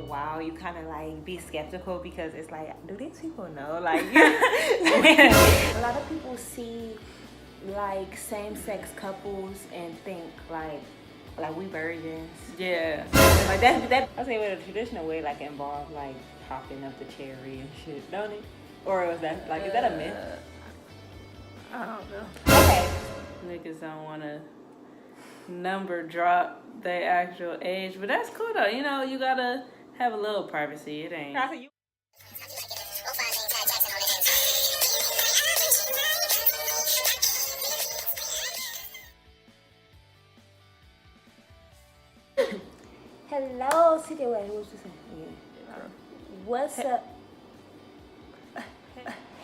a while, you kind of like be skeptical because it's like, do these people know? Like, a lot of people see like same-sex couples and think like we virgins. Yeah. Like that. I say with a traditional way, like involve like hopping up the cherry and shit, don't it? Or was that like is that a myth? I don't know. Okay. Niggas don't want to number drop their actual age, but that's cool though. You know, you gotta have a little privacy. It ain't. Hello, CJ. Wait, what was you saying? Yeah. What's up?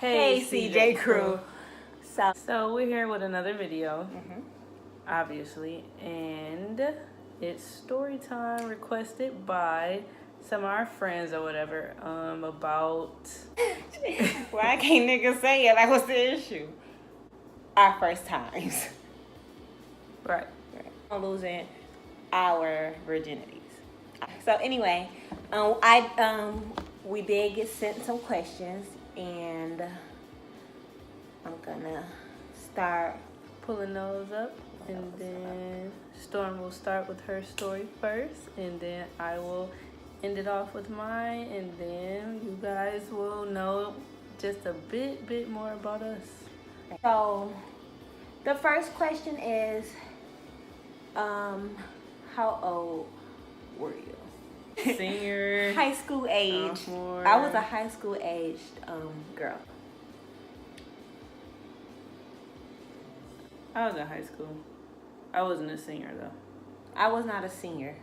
Hey, CJ crew. So we're here with another video, obviously, and it's story time requested by some of our friends or whatever. About Why can't niggas say it? Like, what's the issue? Our first times. right. Losing our virginities. So anyway, we did get sent some questions, and I'm gonna start Pulling those up, and then Storm will start with her story first, and then I will end it off with mine, and then you guys will know just a bit more about us. So the first question is, how old were you? Senior. High school age. Sophomore. I was a high school aged girl. I was in high school. I wasn't a senior though. I was not a senior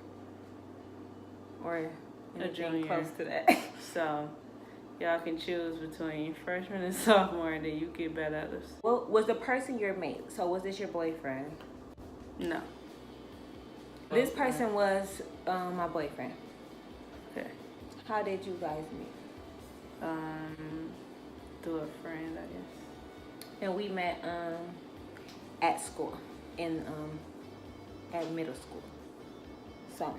or A junior. close to that. So y'all can choose between freshman and sophomore, and then you get better at us. Well, was the person your mate? So was this your boyfriend? No. This person was my boyfriend. Okay. How did you guys meet? Through a friend, I guess. And we met at school at middle school. So,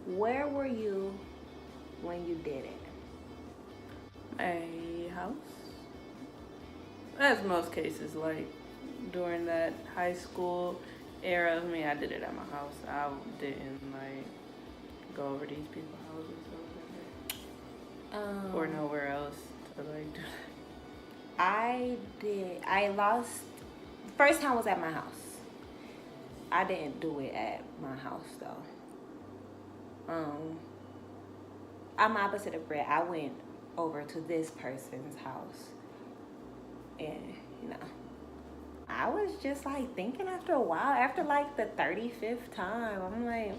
where were you when you did it? A house. As most cases, like during that high school era of me, I did it at my house. I didn't like go over these people's houses or whatever, or nowhere else to like do that. I did. I lost. First time was at my house. I didn't do it at my house though. I'm opposite of Brett. I went over to this person's house, and you know, I was just like thinking after a while, after like the 35th time, I'm like,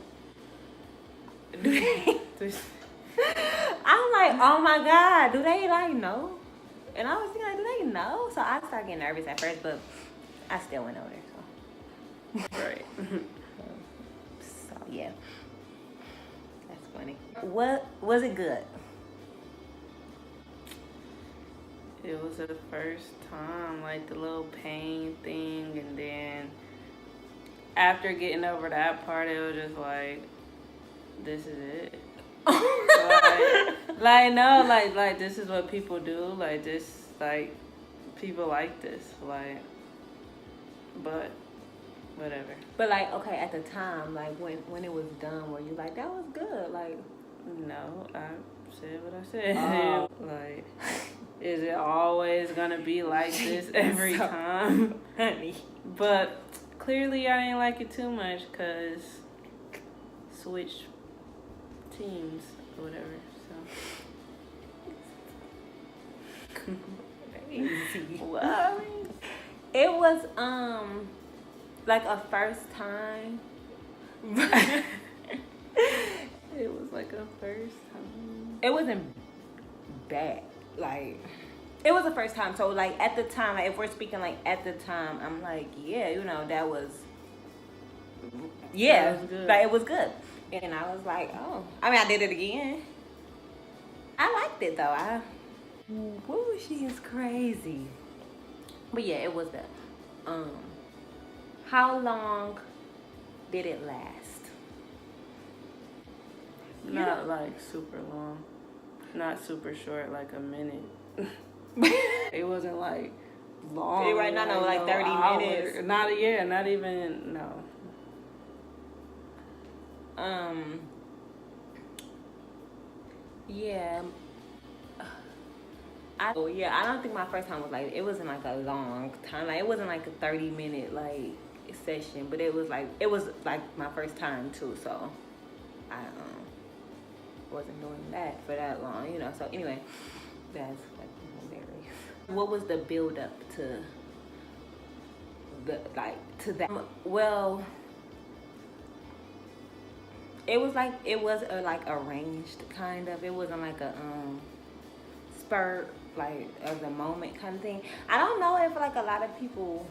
I'm like, oh my God, do they like know? And I was thinking, like, do they know? So I started getting nervous at first, but I still went over there. So. Right. So yeah, that's funny. What was it good? It was the first time, like the little pain thing, and then after getting over that part, it was just like, this is it. like this is what people do. Like this, like people like this. Like, but whatever. But like, okay, at the time, like when it was done, were you like, that was good? Like, no, I said what I said. Like, is it always gonna be like this every time? Honey. But clearly I didn't like it too much because switched teams or whatever. So Crazy. well, It was like a first time. it was like a first time. It wasn't bad. Like, it was the first time. So like at the time, like if we're speaking like at the time, I'm like, yeah, you know, that was good. Like it was good. And I was like, oh, I mean, I did it again. I liked it though. Woo, she is crazy. But yeah, it was that. How long did it last? Not like super long. Not super short, like a minute. It wasn't like long. Right now, no, like 30 minutes. Not not even, no. Yeah. I don't think my first time was like, it wasn't like a long time. Like, it wasn't like a 30-minute like session, but it was like my first time too. So I wasn't doing that for that long, you know. So anyway, that's like very. What was the build up to that? Well, it was like arranged kind of. It wasn't like a spur like of the moment kind of thing. I don't know if like a lot of people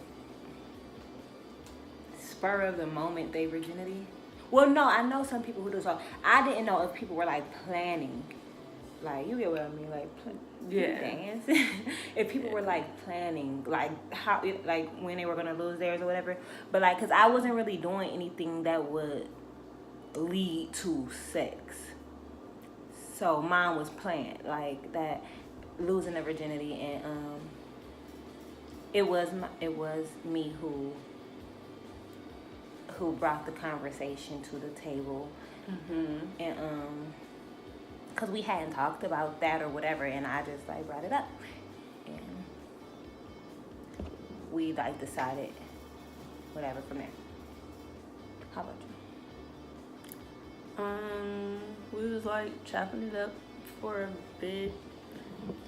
spur of the moment they virginity. Well, no, I know some people who do. So I didn't know if people were like planning, like, you get what I mean, like dance. If people were like planning, like how, like when they were gonna lose theirs or whatever. But like, cause I wasn't really doing anything that would lead to sex. So mine was planned, like that, losing the virginity, and it was me who brought the conversation to the table, and because we hadn't talked about that or whatever, and I just like brought it up, and we like decided whatever from there. How about you? We was like chopping it up for a bit.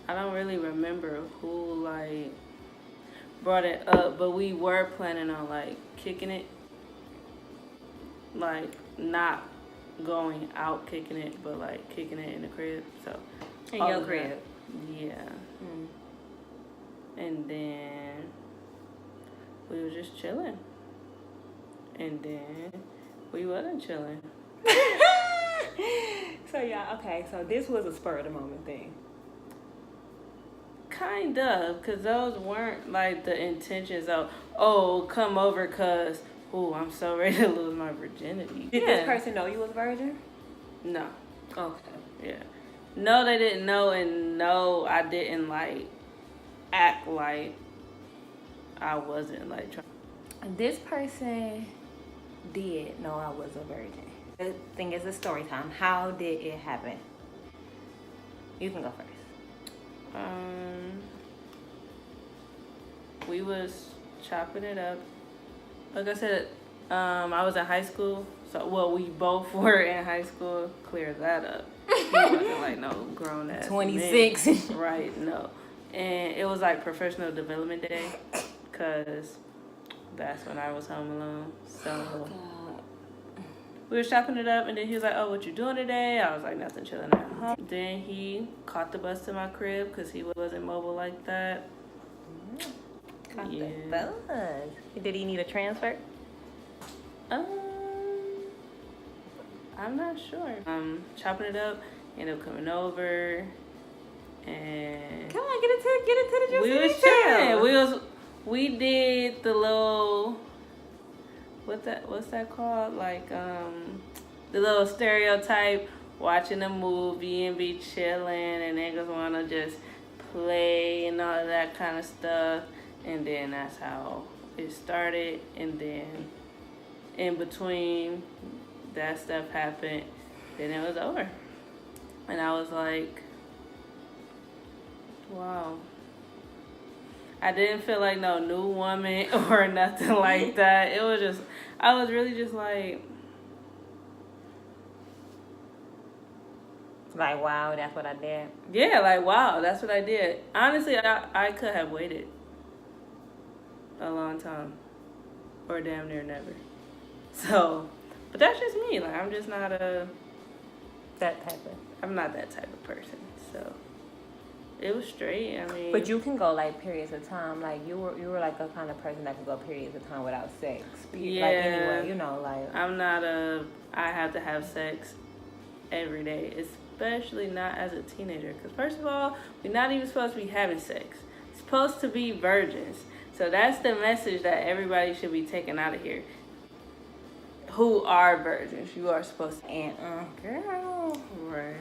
I don't really remember who like brought it up, but we were planning on like kicking it, like not going out kicking it, but like kicking it in the crib. So in your crib, yeah. And then we were just chilling, and then we wasn't chilling. So yeah, okay. So this was a spur of the moment thing. Kind of, because those weren't like the intentions of, oh, come over because, oh, I'm so ready to lose my virginity. Did this person know you was a virgin? No. Okay. Yeah. No, they didn't know, and no, I didn't like act like I wasn't like trying. This person did know I was a virgin. The thing is, a story time. How did it happen? You can go first. We was chopping it up. Like I said, I was in high school. So, well, we both were in high school. Clear that up. He wasn't like no grown ass 26. Man. Right, no. And it was like professional development day, because that's when I was home alone. So we were chopping it up, and then he was like, oh, what you doing today? I was like, nothing, chilling at home. Then he caught the bus to my crib because he wasn't mobile like that. Caught the bus. Did he need a transfer? I'm not sure. Chopping it up, ended up coming over, and come on, get into the juicy we was chilling. We did the little, what's that called? Like the little stereotype, watching a movie and be chilling, and niggas wanna just play and all of that kind of stuff. And then that's how it started. And then in between that stuff happened, then it was over. And I was like, wow. I didn't feel like no new woman or nothing like that. It was just, I was really just like wow, that's what I did. Yeah, like wow, that's what I did. Honestly, I could have waited a long time, or damn near never. So, but that's just me. Like, I'm just not I'm not that type of person. So it was straight. I mean, but you can go like periods of time. Like you were like a kind of person that could go periods of time without sex. Yeah. Like anyway, you know, like I'm not I have to have sex every day, especially not as a teenager. Because first of all, we're not even supposed to be having sex. It's supposed to be virgins. So that's the message that everybody should be taking out of here. who are virgins. You are supposed to. And girl, Right.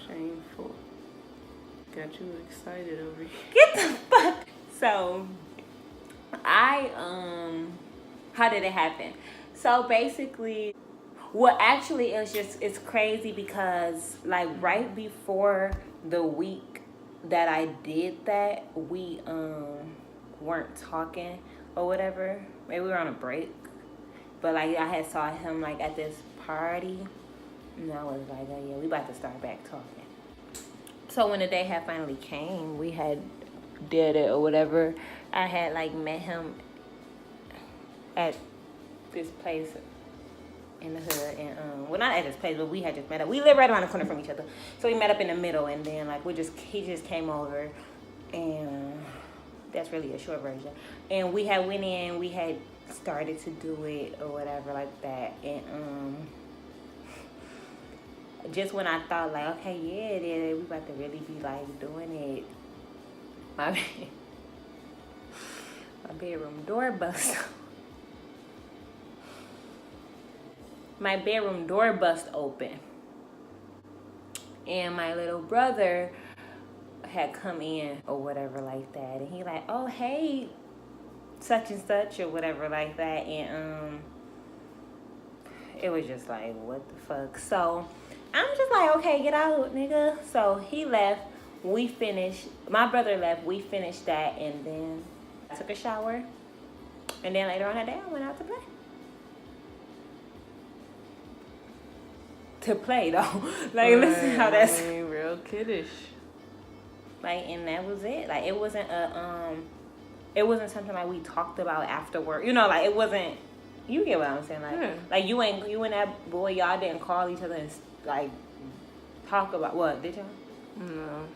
Shameful. Got you excited over here. get the fuck. So, how did it happen? So basically, well, actually, it's crazy because like right before the week that I did that, we weren't talking or whatever. Maybe we were on a break, but like I had saw him like at this party, and I was like, oh yeah, we about to start back talking. So when the day had finally came, we had did it or whatever. I had like met him at this place in the hood, and well, not at this place, but we had just met up. We live right around the corner from each other, so we met up in the middle, and then like he just came over, and that's really a short version. And we had went in, we had started to do it or whatever like that, and just when I thought like, okay, yeah, we about to really be like doing it, my bedroom door bust. My bedroom door bust open, and my little brother had come in or whatever like that, and he like, oh hey, such and such or whatever like that, and it was just like, what the fuck. So I'm just like, okay, get out, nigga. So he left. We finished. My brother left. We finished that, and then I took a shower, and then later on that day I went out to play. To play though, like listen how that's real kiddish. Like, and that was it. Like it wasn't it wasn't something like we talked about afterward. You know, like it wasn't. You get what I'm saying? Like, like you and that boy, y'all didn't call each other and like talk about what? Did y'all? No.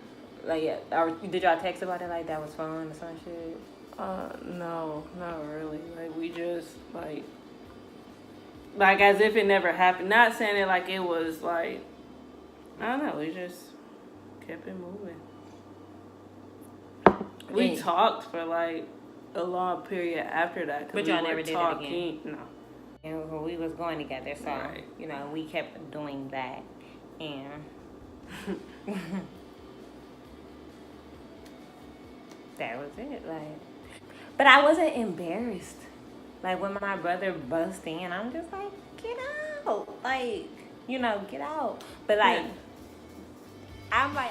Like yeah, or did y'all text about it? Like that was fun or some shit? No, not really. Like we just like as if it never happened. Not saying it like it was like, I don't know. We just kept it moving. We talked for like a long period after that. But y'all never did it again. No. And we was going together, so you know we kept doing that, and that was it. Like, but I wasn't embarrassed. Like when my brother bust in, I'm just like, get out, like, you know, get out. But like, I'm like,